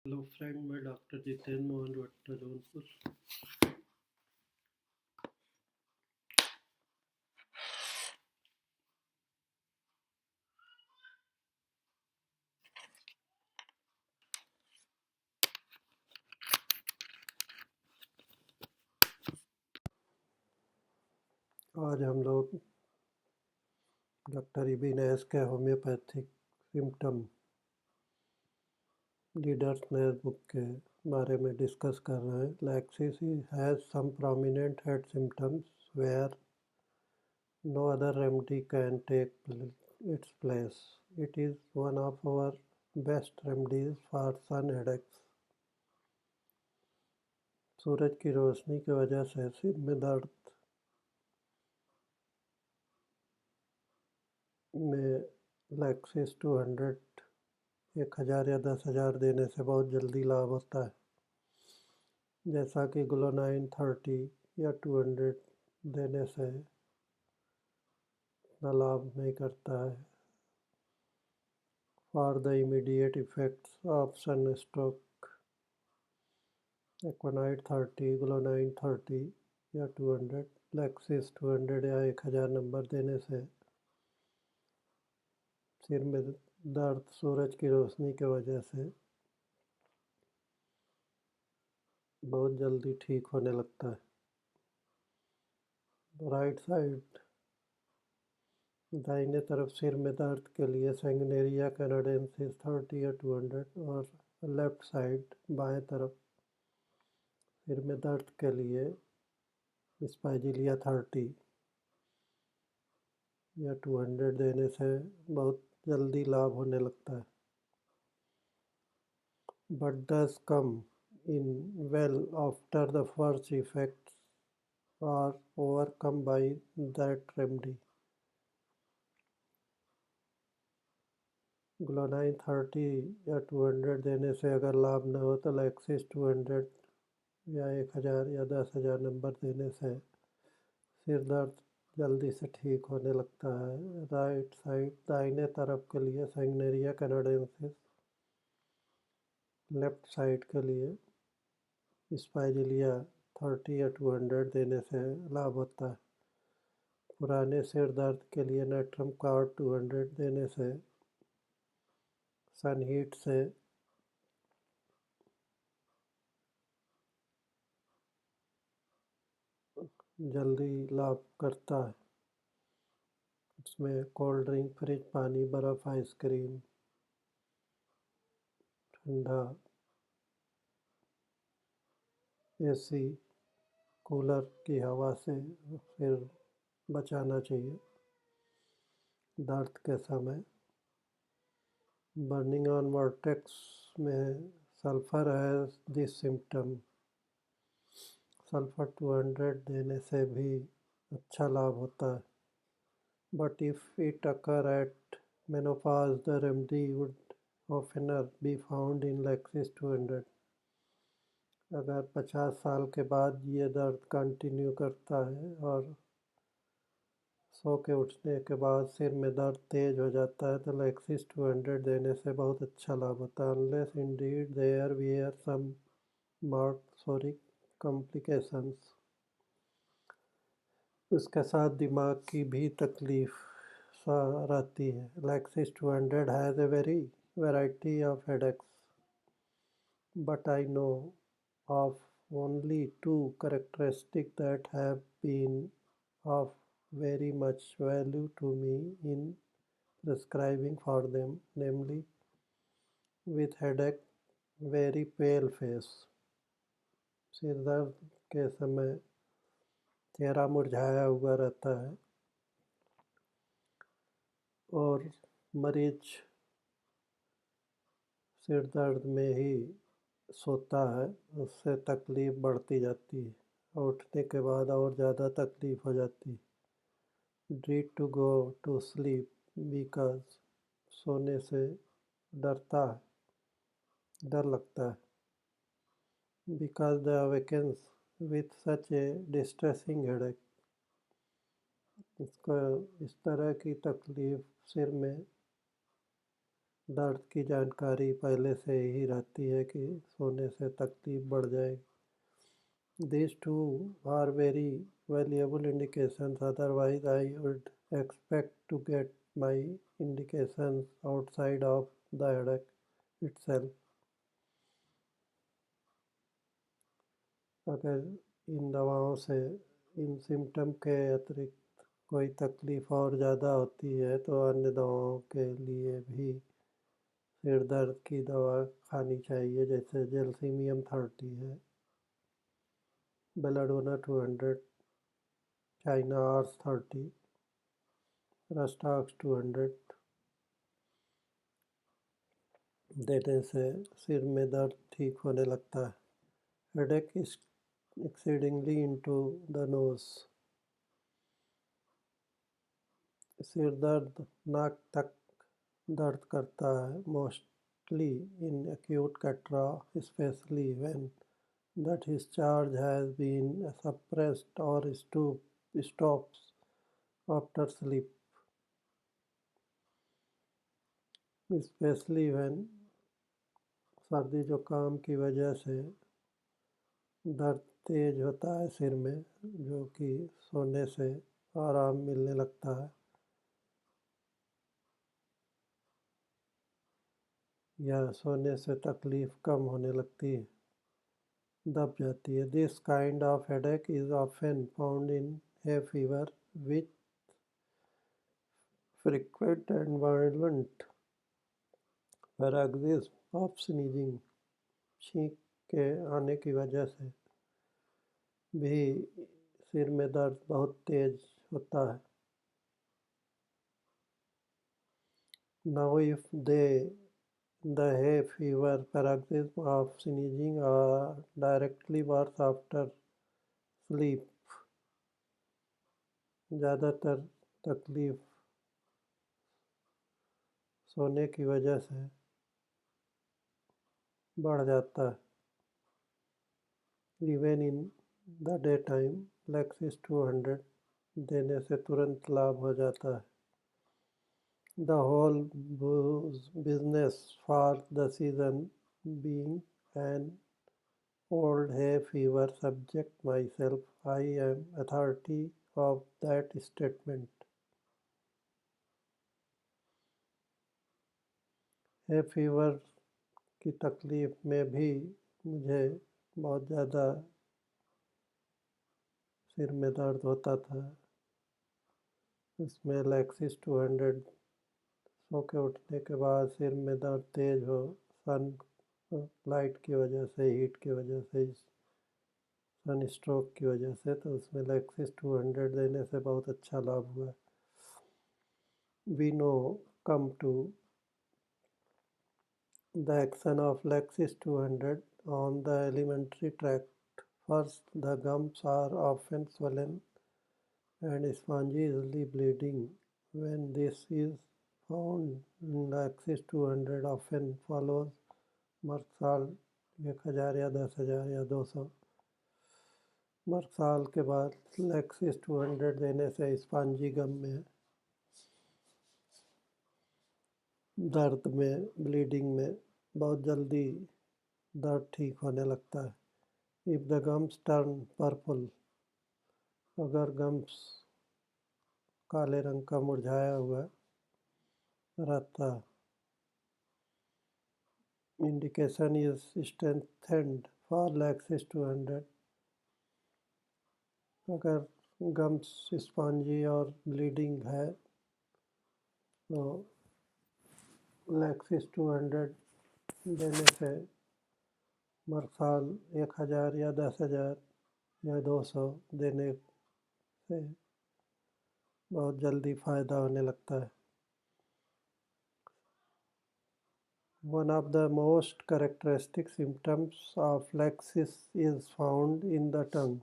Hello friend, मैं doctor Jitendra Mohan Bhatta, Jaunpur. आज हम लोग डॉक्टर इबिनेस के homeopathic symptom leaders Nash book के बारे में डिस्कस कर रहे हैं। Lachesis has some prominent head symptoms where no other remedy can take its place. It is one of our best remedies for sun headaches. सूरज की रोशनी की वजह से सिर में दर्द में लैक्सिस 200 1000 या 10,000 देने से बहुत जल्दी लाभ होता है, जैसा कि ग्लोनाइन 30 या 200 देने से इतना लाभ नहीं करता है। For the immediate effects of sunstroke, aconite 30, glonoine 30 या 200, लैक्सिस 200 या 1000 नंबर देने से सिर में दर्द सूरज की रोशनी की वजह से बहुत जल्दी ठीक होने लगता है। राइट साइड, दाहिने तरफ सिर में दर्द के लिए सैंगनेरिया कैनाडेंसिस 30 या 200, और लेफ्ट साइड बाएं तरफ सिर में दर्द के लिए स्पाइजिलिया 30 या 200 देने से बहुत जल्दी लाभ होने लगता है। But does come in well after the first effects are overcome by that remedy. Glonoine 30 या 200 देने से अगर लाभ न हो तो लैक्सिस 200 या 1000 या 10,000 नंबर देने से सिर दर्द जल्दी से ठीक होने लगता है। राइट साइड, दाहिने तरफ के लिए सैंगनेरिया कैनाडेंसिस, लेफ्ट साइड के लिए स्पाइजिलिया 30 या 200 देने से लाभ होता है। पुराने सिर दर्द के लिए नेट्रम कार्ड 200 देने से सन हीट से जल्दी लाभ करता है। इसमें कोल्ड ड्रिंक, फ्रिज पानी, बर्फ़, आइसक्रीम, ठंडा, एसी, कूलर की हवा से फिर बचाना चाहिए दर्द के समय। बर्निंग ऑन वर्टेक्स में सल्फ़र है दिस सिम्टम, सल्फ़र 200 देने से भी अच्छा लाभ होता है। But if it occur at menopause the remedy would oftener be found in Lachesis 200. अगर 50 साल के बाद ये दर्द कंटिन्यू करता है और सो के उठने के बाद सिर में दर्द तेज हो जाता है तो लैक्सिस 200 देने से बहुत अच्छा लाभ होता है। Unless indeed there were some marked psoric complications. उसके साथ दिमाग की भी तकलीफ रहती है। Lachesis 200 has a very variety of headaches, but I know of only two characteristics that have been of very much value to me in prescribing for them, namely, with headache, very pale face. सिर दर्द के समय चेहरा मुरझाया हुआ रहता है और मरीज सिर दर्द में ही सोता है, उससे तकलीफ़ बढ़ती जाती है और उठने के बाद और ज़्यादा तकलीफ़ हो जाती है। Dread to go to sleep because, सोने से डरता है, डर लगता है। Because the awakens with such a distressing headache. इसको इस तरह की तकलीफ सिर में दर्द की जानकारी पहले से ही रहती है कि सोने से तकलीफ बढ़ जाएगी. These two are very valuable indications, otherwise I would expect to get my indications outside of the headache itself. अगर इन दवाओं से इन सिम्टम के अतिरिक्त कोई तकलीफ़ और ज़्यादा होती है तो अन्य दवाओं के लिए भी सिर दर्द की दवा खानी चाहिए, जैसे जेल्सिमियम 30 है, बेलाडोना 200, चाइना आर्स 30, रस्टाक्स 200 देने से सिर में दर्द ठीक होने लगता है. Headache is exceedingly into the nose. सिर दर्द नाक तक दर्द करता है, mostly in acute catarrh, specially when the discharge has been suppressed और stops after sleep. Specially when सर्दी जुकाम की वजह से दर्द तेज होता है सिर में, जो कि सोने से आराम मिलने लगता है या सोने से तकलीफ कम होने लगती है, दब जाती है. This kind of headache is often found in hay fever which frequent and violent paroxysms of sneezing. छींक के आने की वजह से भी सिर में दर्द बहुत तेज होता है. Now if the hay fever paroxysm of sneezing are directly worse after sleep, ज़्यादातर तकलीफ सोने की वजह से बढ़ जाता है. Even in the daytime, Lexis 200 देने से तुरंत लाभ हो जाता है. The whole business for the season being an old hay fever subject myself, I am authority of that statement. hay fever की तकलीफ में भी मुझे बहुत ज़्यादा सिर में दर्द होता था. इसमें लैक्सिस 200 सो के उठने के बाद सिर में दर्द तेज हो, सन लाइट की वजह से, हीट की वजह से, सन स्ट्रोक की वजह से, तो उसमें लैक्सिस 200 देने से बहुत अच्छा लाभ हुआ. We know come to the action of Lexis 200 on the alimentary tract. First, the gums are often swollen and spongiously bleeding. When this is found, Lexis 200 often follows मर्साल 1000 या 10,000 या 200. मर्साल के बाद लैक्सिस 200 देने से स्पॉन्जी गम में, दर्द में, ब्लीडिंग में बहुत जल्दी दर्द ठीक होने लगता है. If the gums turn purple, अगर गम्स काले रंग का मुरझाया हुआ रहता, इंडिकेशन इज स्ट्रेंथेंड फॉर लैक्सिस 200. अगर गम्स स्पॉन्जी और ब्लीडिंग है तो लैक्सिस 200 देने से मर्साल 1000 या 10,000 या 200 देने से बहुत जल्दी फ़ायदा होने लगता है. One of the most characteristic symptoms of Lexis is found in the tongue,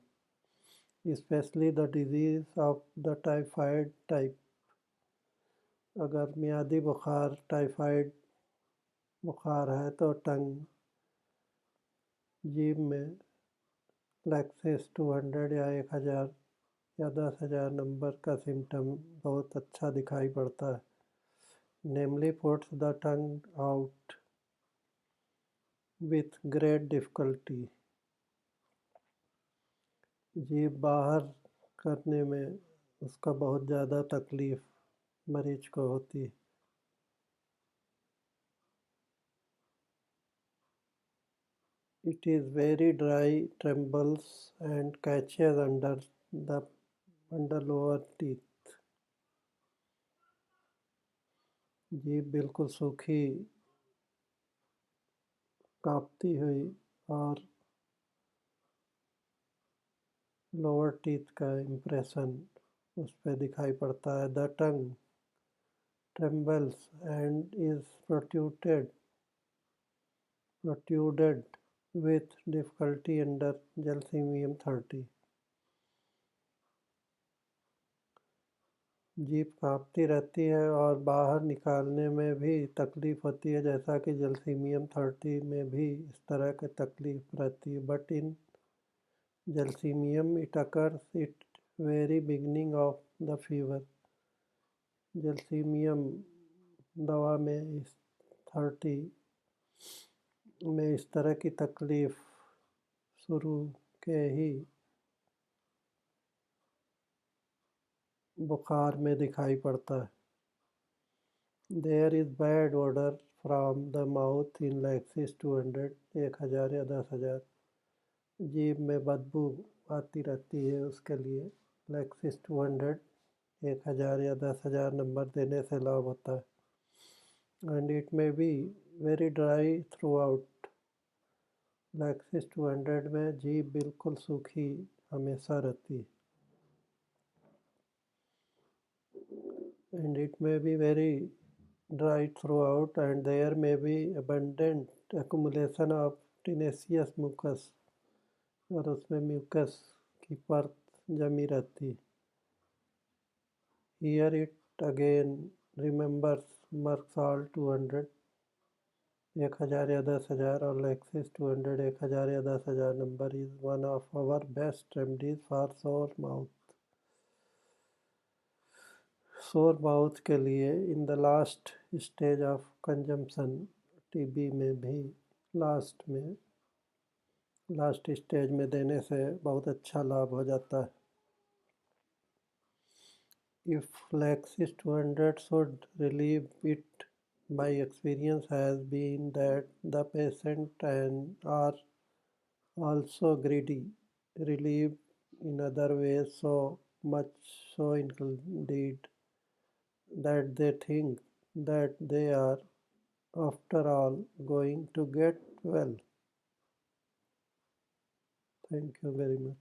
especially the disease of the typhoid type. अगर मियादी बुखार, टाइफाइड बुखार है तो टंग, जीभ में लैक्सिस 200 या 1000 या 10,000 नंबर का सिम्टम बहुत अच्छा दिखाई पड़ता है. namely puts the tongue out with great difficulty. जीभ बाहर करने में उसका बहुत ज़्यादा तकलीफ मरीज को होती है. It is very dry, trembles and catches under the lower teeth. जीभ बिल्कुल सूखी, कांपती हुई और लोअर टीथ का इम्प्रेशन उस पर दिखाई पड़ता है. The tongue trembles and is protruded with difficulty under Gelsemium 30. जीभ कांपती रहती है और बाहर निकालने में भी तकलीफ होती है, जैसा कि जलसीमियम 30 में भी इस तरह की तकलीफ रहती है. But in जलसीमियम it occurs it very beginning of the fever. जलसीमियम दवा में इस 30 में इस तरह की तकलीफ शुरू के ही बुखार में दिखाई पड़ता है. There is bad odor from the mouth in Lexis 200, 1000 या 10,000. जीभ में बदबू आती रहती है, उसके लिए Lexis 200 1000 या 10,000 नंबर देने से लाभ होता है. And it may be very dry throughout. Lexis 200 में जीभ बिल्कुल सूखी हमेशा रहती है. And it may be very dry throughout, and there may be abundant accumulation of tenacious mucus, और उसमें म्यूकस की परत जमी रहती. Here it again remembers Merxall 200 1000 या 10,000 और Lexis 200 1000 या 10,000 number is one of our best remedies for sore mouth. Sore mouth के लिए in the last stage of consumption, TB में भी लास्ट स्टेज में देने से बहुत अच्छा लाभ हो जाता है. If Lexis 200 should relieve it, my experience has been that the patient are also greedy, relieved in other ways, so much so indeed that they think that they are after all going to get well. Thank you very much.